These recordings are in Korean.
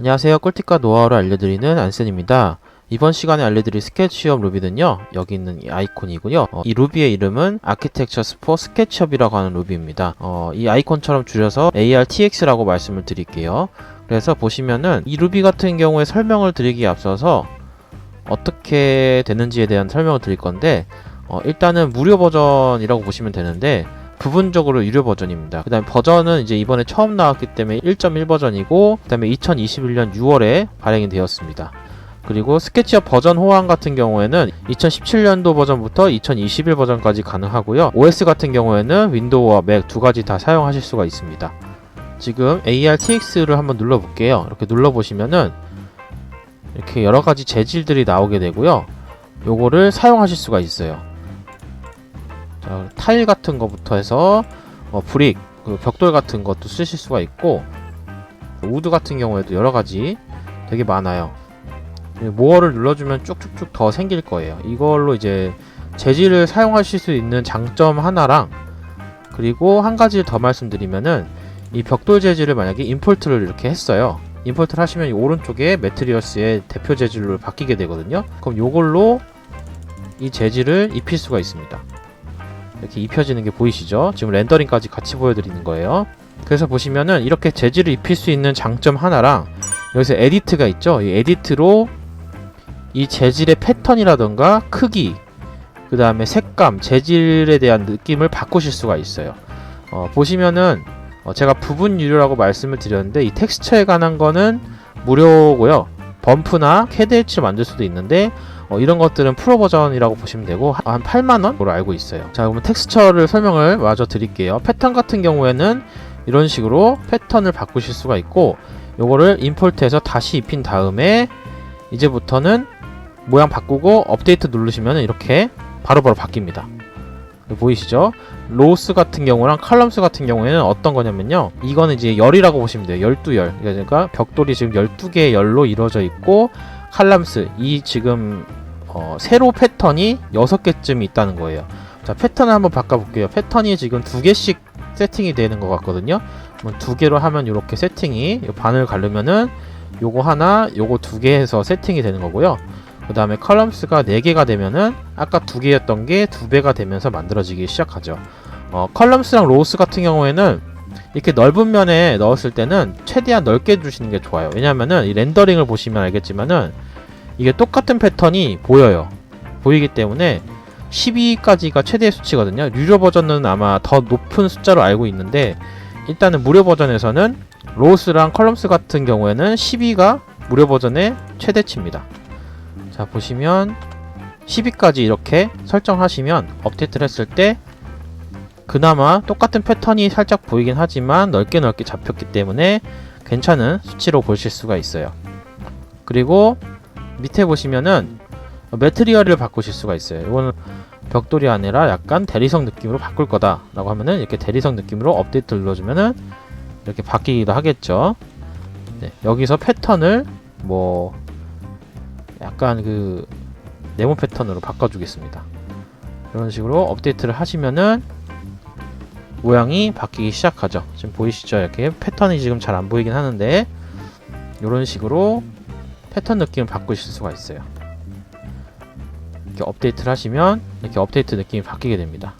안녕하세요. 꿀팁과 노하우를 알려드리는 안센입니다. 이번 시간에 알려드릴 스케치업 루비는요, 여기 있는 이 아이콘이고요. 이 루비의 이름은 Architectures for SketchUp이라고 하는 루비입니다. 이 아이콘처럼 줄여서 ARTX라고 말씀을 드릴게요. 그래서 보시면은 이 루비 같은 경우에 설명을 드리기에 앞서서 어떻게 되는지에 대한 설명을 드릴 건데, 일단은 무료 버전이라고 보시면 되는데 부분적으로 유료 버전입니다. 그 다음에 버전은 이제 이번에 처음 나왔기 때문에 1.1 버전이고, 그 다음에 2021년 6월에 발행이 되었습니다. 그리고 스케치업 버전 호환 같은 경우에는 2017년도 버전부터 2021 버전까지 가능하고요. OS 같은 경우에는 윈도우와 맥 두 가지 다 사용하실 수가 있습니다. 지금 ARTX를 한번 눌러볼게요. 이렇게 눌러보시면은 이렇게 여러가지 재질들이 나오게 되고요. 요거를 사용하실 수가 있어요. 자, 타일 같은 거부터 해서 브릭, 벽돌 같은 것도 쓰실 수가 있고, 우드 같은 경우에도 여러가지 되게 많아요. 모어를 눌러주면 쭉쭉쭉 더 생길 거예요. 이걸로 이제 재질을 사용하실 수 있는 장점 하나랑, 그리고 한 가지 더 말씀드리면은 이 벽돌 재질을 만약에 임포트를 이렇게 했어요. 임포트를 하시면 이 오른쪽에 매트리얼스의 대표 재질로 바뀌게 되거든요. 그럼 요걸로 이 재질을 입힐 수가 있습니다. 이렇게 입혀지는 게 보이시죠? 지금 렌더링까지 같이 보여드리는 거예요. 그래서 보시면은 이렇게 재질을 입힐 수 있는 장점 하나랑, 여기서 에디트가 있죠? 이 에디트로 이 재질의 패턴이라던가 크기, 그 다음에 색감, 재질에 대한 느낌을 바꾸실 수가 있어요. 보시면은 제가 부분 유료라고 말씀을 드렸는데, 이 텍스처에 관한 거는 무료고요. 범프나 캐드 엣지를 만들 수도 있는데 이런 것들은 프로 버전이라고 보시면 되고, 한 8만원으로 알고 있어요. 자, 그러면 텍스처를 설명을 마저 드릴게요. 패턴 같은 경우에는 이런 식으로 패턴을 바꾸실 수가 있고, 요거를 임포트해서 다시 입힌 다음에 이제부터는 모양 바꾸고 업데이트 누르시면 이렇게 바로바로 바뀝니다. 보이시죠? 로스 같은 경우랑 컬럼스 같은 경우에는 어떤 거냐면요, 이거는 이제 열이라고 보시면 돼요. 12열. 그러니까 벽돌이 지금 12개의 열로 이루어져 있고, 칼럼스, 이 지금 세로 패턴이 6개쯤 있다는 거예요. 자, 패턴을 한번 바꿔볼게요. 패턴이 지금 2개씩 세팅이 되는 것 같거든요. 2개로 하면 이렇게 세팅이, 반을 가르면은 요거 하나, 요거 2개 해서 세팅이 되는 거고요. 그 다음에 컬럼스가 4개가 되면은 아까 2개였던 게 2배가 되면서 만들어지기 시작하죠. 컬럼스랑 로우스 같은 경우에는 이렇게 넓은 면에 넣었을 때는 최대한 넓게 주시는 게 좋아요. 왜냐면은 이 렌더링을 보시면 알겠지만은 이게 똑같은 패턴이 보여요. 보이기 때문에 12까지가 최대 수치거든요. 유료 버전은 아마 더 높은 숫자로 알고 있는데, 일단은 무료 버전에서는 로우스랑 컬럼스 같은 경우에는 12가 무료 버전의 최대치입니다. 자, 보시면 12까지 이렇게 설정하시면 업데이트를 했을 때 그나마 똑같은 패턴이 살짝 보이긴 하지만 넓게 잡혔기 때문에 괜찮은 수치로 보실 수가 있어요. 그리고 밑에 보시면은 매트리얼을 바꾸실 수가 있어요. 이거는 벽돌이 아니라 약간 대리석 느낌으로 바꿀 거다 라고 하면은 이렇게 대리석 느낌으로 업데이트 눌러주면은 이렇게 바뀌기도 하겠죠. 네, 여기서 패턴을 뭐 약간 그 네모 패턴으로 바꿔주겠습니다. 이런 식으로 업데이트를 하시면은 모양이 바뀌기 시작하죠. 지금 보이시죠? 이렇게 패턴이 지금 잘 안 보이긴 하는데 이런 식으로 패턴 느낌을 바꾸실 수가 있어요. 이렇게 업데이트를 하시면 이렇게 업데이트 느낌이 바뀌게 됩니다.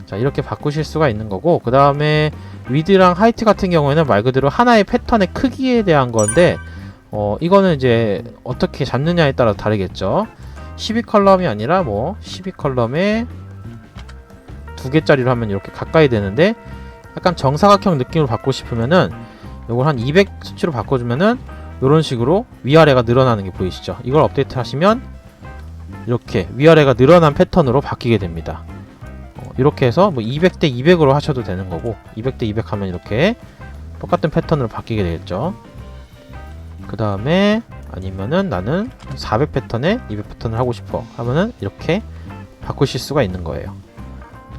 자, 이렇게 바꾸실 수가 있는 거고, 그 다음에 위드랑 하이트 같은 경우에는 말 그대로 하나의 패턴의 크기에 대한 건데, 이거는 이제 어떻게 잡느냐에 따라 다르겠죠. 12컬럼이 아니라 뭐 12컬럼에 2개짜리로 하면 이렇게 가까이 되는데, 약간 정사각형 느낌으로 바꾸고 싶으면은 이걸 한 200 수치로 바꿔주면은 이런 식으로 위아래가 늘어나는 게 보이시죠? 이걸 업데이트 하시면 이렇게 위아래가 늘어난 패턴으로 바뀌게 됩니다. 이렇게 해서 뭐 200대 200으로 하셔도 되는 거고, 200대 200 하면 이렇게 똑같은 패턴으로 바뀌게 되겠죠. 그 다음에 아니면은 나는 400 패턴에 200 패턴을 하고 싶어 하면은 이렇게 바꾸실 수가 있는 거예요.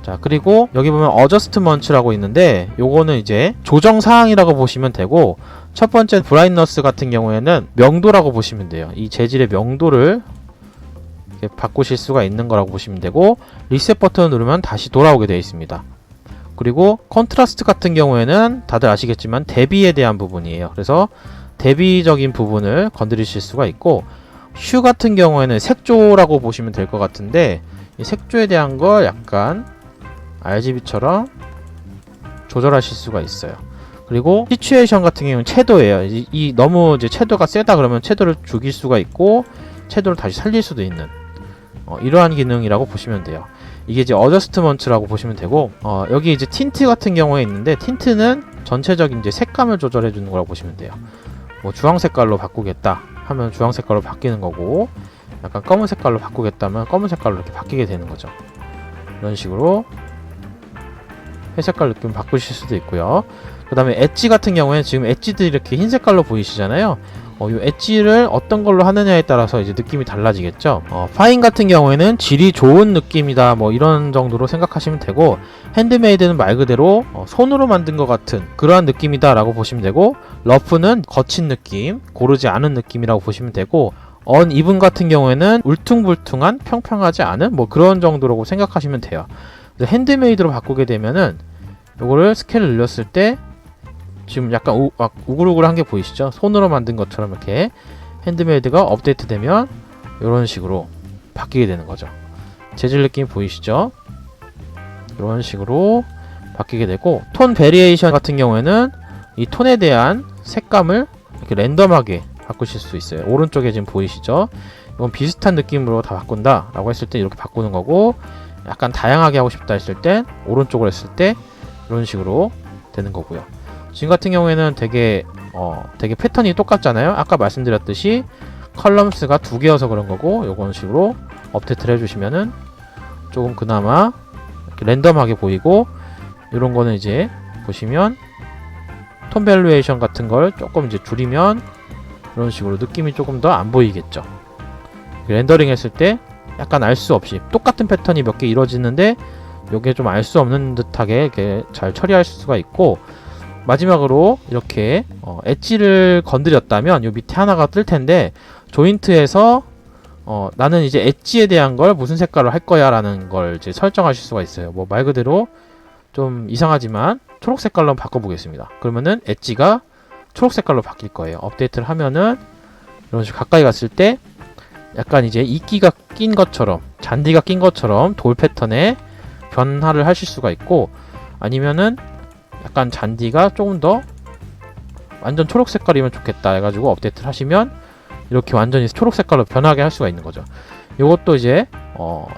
자, 그리고 여기 보면 어저스트먼트라고 있는데, 요거는 이제 조정 사항이라고 보시면 되고, 첫 번째 브라이트너스 같은 경우에는 명도라고 보시면 돼요. 이 재질의 명도를 이렇게 바꾸실 수가 있는 거라고 보시면 되고, 리셋 버튼을 누르면 다시 돌아오게 되어 있습니다. 그리고 컨트라스트 같은 경우에는 다들 아시겠지만 대비에 대한 부분이에요. 그래서 대비적인 부분을 건드리실 수가 있고, 휴 같은 경우에는 색조라고 보시면 될 것 같은데, 이 색조에 대한 걸 약간 RGB처럼 조절하실 수가 있어요. 그리고 시츄에이션 같은 경우는 채도예요. 이 너무 이제 채도가 세다 그러면 채도를 죽일 수가 있고 채도를 다시 살릴 수도 있는 이러한 기능이라고 보시면 돼요. 이게 이제 어저스트먼트라고 보시면 되고, 여기 이제 틴트 같은 경우에 있는데, 틴트는 전체적인 이제 색감을 조절해 주는 거라고 보시면 돼요. 뭐 주황 색깔로 바꾸겠다 하면 주황 색깔로 바뀌는 거고, 약간 검은 색깔로 바꾸겠다면 검은 색깔로 이렇게 바뀌게 되는 거죠. 이런 식으로 회색깔 느낌 바꾸실 수도 있고요. 그 다음에 엣지 같은 경우에는 지금 엣지들이 이렇게 흰 색깔로 보이시잖아요. 이 엣지를 어떤 걸로 하느냐에 따라서 이제 느낌이 달라지겠죠. 파인 같은 경우에는 질이 좋은 느낌이다 뭐 이런 정도로 생각하시면 되고, 핸드메이드는 말 그대로 손으로 만든 것 같은 그러한 느낌이다 라고 보시면 되고, 러프는 거친 느낌, 고르지 않은 느낌이라고 보시면 되고, 언이븐 같은 경우에는 울퉁불퉁한 평평하지 않은 뭐 그런 정도라고 생각하시면 돼요. 핸드메이드로 바꾸게 되면은 요거를 스케일을 늘렸을 때 지금 약간 우글우글한 게 보이시죠? 손으로 만든 것처럼 이렇게 핸드메이드가 업데이트 되면 이런 식으로 바뀌게 되는 거죠. 재질 느낌 보이시죠? 이런 식으로 바뀌게 되고, 톤 베리에이션 같은 경우에는 이 톤에 대한 색감을 이렇게 랜덤하게 바꾸실 수 있어요. 오른쪽에 지금 보이시죠? 이건 비슷한 느낌으로 다 바꾼다 라고 했을 때 이렇게 바꾸는 거고, 약간 다양하게 하고 싶다 했을 때 오른쪽으로 했을 때 이런 식으로 되는 거고요. 지금 같은 경우에는 되게 패턴이 똑같잖아요. 아까 말씀드렸듯이 컬럼스가 2개여서 그런 거고, 요건 식으로 업데이트를 해주시면은 조금 그나마 이렇게 랜덤하게 보이고, 이런 거는 이제 보시면 톤 밸류에이션 같은 걸 조금 이제 줄이면 이런 식으로 느낌이 조금 더 안 보이겠죠. 렌더링 했을 때 약간 알 수 없이 똑같은 패턴이 몇 개 이루어지는데 요게 좀 알 수 없는 듯하게 이렇게 잘 처리할 수가 있고, 마지막으로 이렇게 엣지를 건드렸다면 요 밑에 하나가 뜰 텐데, 조인트에서 나는 이제 엣지에 대한 걸 무슨 색깔로 할 거야 라는 걸 이제 설정하실 수가 있어요. 뭐 말 그대로 좀 이상하지만 초록 색깔로 한번 바꿔보겠습니다. 그러면은 엣지가 초록 색깔로 바뀔 거예요. 업데이트를 하면은 이런 식으로 가까이 갔을 때 약간 이제 이끼가 낀 것처럼, 잔디가 낀 것처럼 돌 패턴에 변화를 하실 수가 있고, 아니면은 약간 잔디가 조금 더 완전 초록 색깔이면 좋겠다 해가지고 업데이트를 하시면 이렇게 완전히 초록 색깔로 변하게 할 수가 있는 거죠. 이것도 이제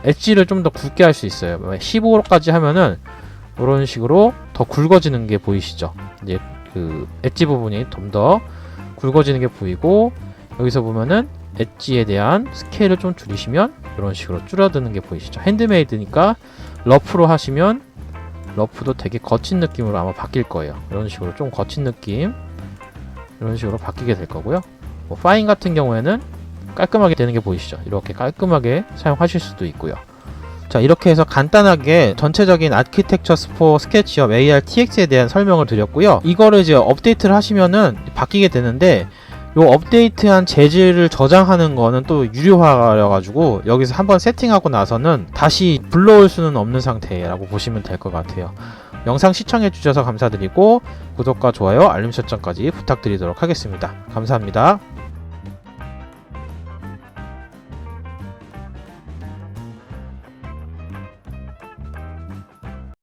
엣지를 좀 더 굵게 할 수 있어요. 15까지 하면은 이런 식으로 더 굵어지는 게 보이시죠? 이제 그 엣지 부분이 좀 더 굵어지는 게 보이고, 여기서 보면은 엣지에 대한 스케일을 좀 줄이시면 이런 식으로 줄어드는 게 보이시죠? 핸드메이드니까 러프로 하시면 러프도 되게 거친 느낌으로 아마 바뀔 거예요. 이런 식으로 좀 거친 느낌, 이런 식으로 바뀌게 될 거고요. 뭐 파인 같은 경우에는 깔끔하게 되는 게 보이시죠? 이렇게 깔끔하게 사용하실 수도 있고요. 자, 이렇게 해서 간단하게 전체적인 아키텍처 포 스케치업 ARTX에 대한 설명을 드렸고요. 이거를 이제 업데이트를 하시면은 바뀌게 되는데, 요 업데이트한 재질을 저장하는 거는 또 유료화여 가지고 여기서 한번 세팅하고 나서는 다시 불러올 수는 없는 상태라고 보시면 될 것 같아요. 영상 시청해 주셔서 감사드리고, 구독과 좋아요, 알림 설정까지 부탁드리도록 하겠습니다. 감사합니다.